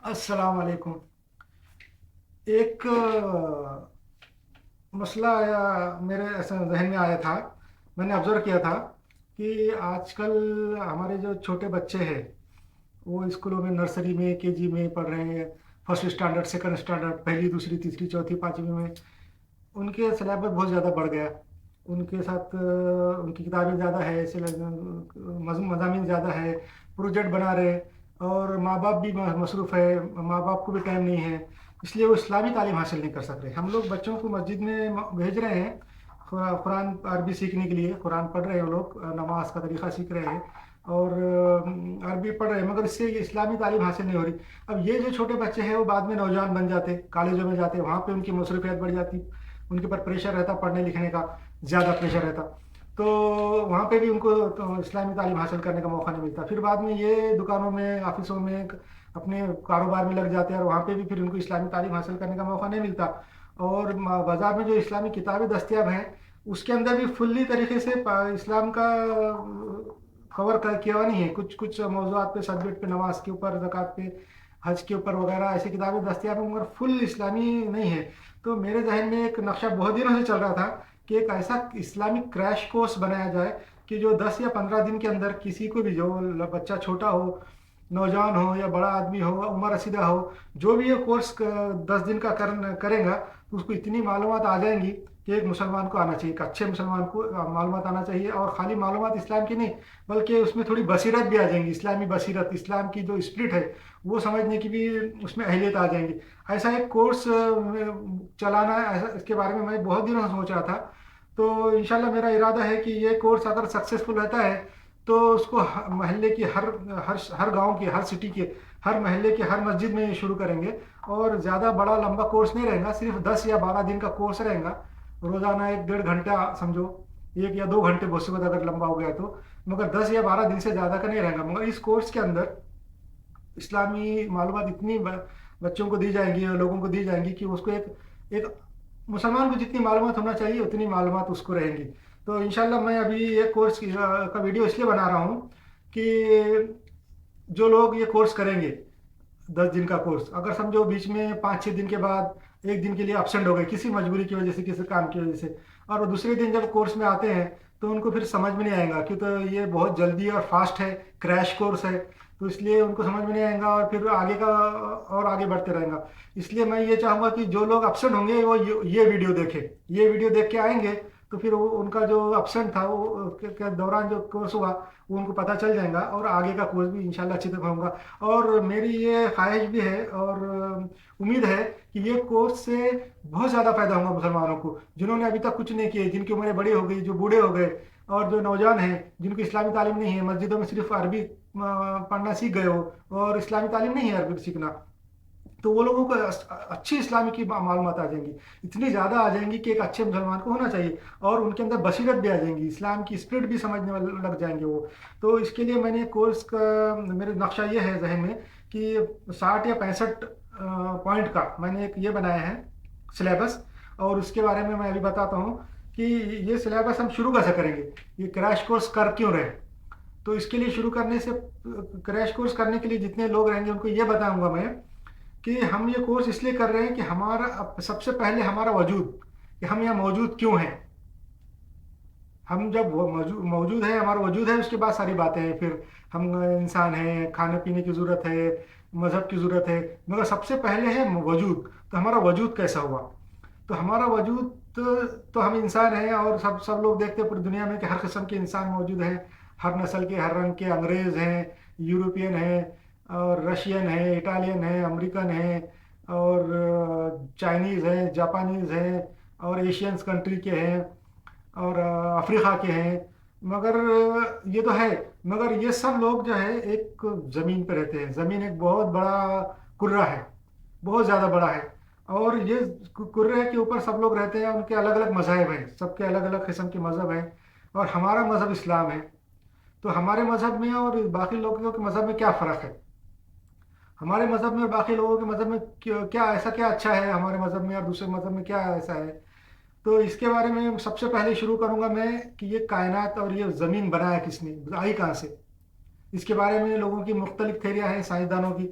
अस्सलाम वालेकुम। एक मसला या मेरे ऐसा जहन में आया था। मैंने ऑब्जर्व किया था कि आजकल हमारे जो छोटे बच्चे हैं वो स्कूलों में नर्सरी में केजी में पढ़ रहे हैं। फर्स्ट स्टैंडर्ड, सेकंड स्टैंडर्ड, पहली दूसरी तीसरी चौथी पांचवी में उनके सिलेबस बहुत ज़्यादा बढ़ गया। उनके साथ उनकी किताबें ज़्यादा है, मज़ामीन ज़्यादा है, प्रोजेक्ट बना रहे। और माँ बाप भी मसरूफ़ है, माँ बाप को भी टाइम नहीं है, इसलिए वो इस्लामी तालीम हासिल नहीं कर सक रहे। हम लोग बच्चों को मस्जिद में भेज रहे हैं कुरान अरबी सीखने के लिए। कुरान पढ़ रहे हैं वो लोग, नमाज का तरीक़ा सीख रहे हैं और अरबी पढ़ रहे हैं, मगर इससे इस्लामी तालीम हासिल नहीं हो रही। अब ये जो छोटे बच्चे हैं वो बाद में नौजवान बन जाते, कॉलेजों में जाते, वहाँ पे उनकी मसरूफियत बढ़ जाती, उनके ऊपर प्रेशर रहता, पढ़ने लिखने का ज़्यादा प्रेशर रहता। तो वहाँ पे भी उनको तो इस्लामी तालीम हासिल करने का मौका नहीं मिलता। फिर बाद में ये दुकानों में, ऑफिसों में, अपने कारोबार में लग जाते हैं और वहाँ पे भी फिर उनको इस्लामी तालीम हासिल करने का मौका नहीं मिलता। और बाज़ार में जो इस्लामी किताबें दस्तियाब हैं उसके अंदर भी फुल्ली तरीके से इस्लाम का कवर किया हुआ नहीं है। कुछ कुछ मौज़ूआत पे, सब्जेक्ट पे, नमाज के ऊपर, ज़कात पे, हज के ऊपर वगैरह ऐसी किताबें दस्तियाब हैं, मगर फुल इस्लामी नहीं है। तो मेरे जहन में एक नक्शा बहुत दिनों से चल रहा था कि एक ऐसा इस्लामिक क्रैश कोर्स बनाया जाए कि जो 10 या 15 दिन के अंदर किसी को भी, जो बच्चा छोटा हो, नौजवान हो या बड़ा आदमी हो, उम्र रसीदा हो, जो भी ये कोर्स 10 दिन का करेगा तो उसको इतनी मालूमात आ जाएंगी कि एक मुसलमान को आना चाहिए, एक अच्छे मुसलमान को मालूमात आना चाहिए। और ख़ाली मालूमात इस्लाम की नहीं, बल्कि उसमें थोड़ी बसीरत भी आ जाएंगी, इस्लामी बसीरत, इस्लाम की जो स्पिरिट है वो समझने की भी उसमें अहलियत आ जाएंगी। ऐसा एक कोर्स चलाना, ऐसा इसके बारे में मैं बहुत दिनों से सोच रहा था। तो इंशाल्लाह मेरा इरादा है कि ये कोर्स अगर सक्सेसफुल रहता है तो उसको मोहल्ले की हर गांव की, हर सिटी के, हर महल्ले के, हर मस्जिद में ये शुरू करेंगे। और ज़्यादा बड़ा लंबा कोर्स नहीं रहेगा, सिर्फ 10 या 12 दिन का कोर्स रहेगा। रोज़ाना 1 डेढ़ घंटा समझो, 1 या 2 घंटे बहुत से वक्त अगर लंबा हो गया तो, मगर 10 या 12 दिन से ज़्यादा का नहीं रहेगा। मगर इस कोर्स के अंदर इस्लामी मालूमात इतनी बच्चों को दी जाएंगी और लोगों को दी जाएंगी कि उसको एक एक मुसलमान को जितनी मालूमात होना चाहिए उतनी मालूमात उसको रहेंगी। तो इंशाल्लाह मैं अभी ये कोर्स का वीडियो इसलिए बना रहा हूँ कि जो लोग ये कोर्स करेंगे, 10 दिन का कोर्स, अगर समझो बीच में 5 6 दिन के बाद एक दिन के लिए अपसेंट हो गए किसी मजबूरी की वजह से, किसी काम की वजह से, और वो दूसरे दिन जब कोर्स में आते हैं तो उनको फिर समझ में नहीं आएगा, क्योंकि तो ये बहुत जल्दी और फास्ट है, क्रैश कोर्स है। तो इसलिए उनको समझ में नहीं आएगा और फिर आगे का और आगे बढ़ते रहेगा। इसलिए मैं ये चाहूँगा कि जो लोग अपसेंट होंगे वो ये वीडियो देखें। ये वीडियो देख के आएंगे तो फिर वो उनका जो अपसेंट था वो के दौरान जो कोर्स हुआ वो उनको पता चल जाएगा और आगे का कोर्स भी इंशाल्लाह अच्छी तरह होगा। और मेरी ये ख्वाहिश भी है और उम्मीद है कि ये कोर्स से बहुत ज़्यादा फायदा होगा मुसलमानों को, जिन्होंने अभी तक कुछ नहीं किए, जिनकी उम्रें बड़ी हो गई, जो बूढ़े हो गए, और जो नौजवान हैं जिनको इस्लामी तालीम नहीं है, मस्जिदों में सिर्फ अरबी पढ़ना सीख गए हो और इस्लामी तालीम नहीं है अरबी सीखना। तो वो लोगों को अच्छी इस्लामी की मालूमात आ जाएंगी, इतनी ज़्यादा आ जाएंगी कि एक अच्छे मुसलमान को होना चाहिए। और उनके अंदर बसीरत भी आ जाएंगी, इस्लाम की स्पिरिट भी समझने वाले लग जाएंगे वो। तो इसके लिए मैंने कोर्स का, मेरे नक्शा ये है जहन में कि 60 या 65 पॉइंट का मैंने एक ये बनाया है सिलेबस। और उसके बारे में मैं अभी बताता हूँ कि ये सिलेबस हम शुरू कैसे करेंगे, ये क्रैश कोर्स कर क्यों रहे। तो इसके लिए शुरू करने से, क्रैश कोर्स करने के लिए जितने लोग रहेंगे उनको ये बताऊंगा मैं कि हम ये कोर्स इसलिए कर रहे हैं कि हमारा सबसे पहले हमारा वजूद, कि हम यहाँ मौजूद क्यों हैं। हम जब वो मौजूद है, हमारा वजूद है, उसके बाद सारी बातें हैं। फिर हम इंसान हैं, खाने पीने की ज़रूरत है, मज़हब की ज़रूरत है, मगर सबसे पहले है वजूद। तो हमारा वजूद कैसा हुआ, तो हमारा वजूद, तो हम इंसान हैं और सब सब लोग देखते हैं पूरी दुनिया में कि हर किस्म के इंसान मौजूद हैं, हर नस्ल के, हर रंग के, अंग्रेज़ हैं, यूरोपियन हैं और रशियन हैं, इटालियन हैं, अमेरिकन हैं और चाइनीज़ हैं, जापानीज़ हैं और एशियंस कंट्री के हैं और अफ्रीका के हैं। मगर ये तो है, मगर ये सब लोग जो है एक ज़मीन पे रहते हैं। ज़मीन एक बहुत बड़ा कुर्रा है, बहुत ज़्यादा बड़ा है। और ये कुर्रे के ऊपर सब लोग रहते हैं, उनके अलग अलग मज़ाहब हैं, सबके अलग अलग किस्म के मज़हब हैं। और हमारा मज़हब इस्लाम है। तो हमारे मज़हब में और बाकी लोगों के मज़हब में क्या फ़र्क है, हमारे मज़हब में और बाकी लोगों के मज़हब में क्या ऐसा क्या अच्छा है हमारे मज़हब में और दूसरे मज़हब में क्या ऐसा है। तो इसके बारे में सबसे पहले शुरू करूंगा मैं कि ये कायनात और ये ज़मीन बनाया किसने, आई कहाँ से। इसके बारे में लोगों की मुख्तलिफ थेरियाँ हैं साइंसदानों की।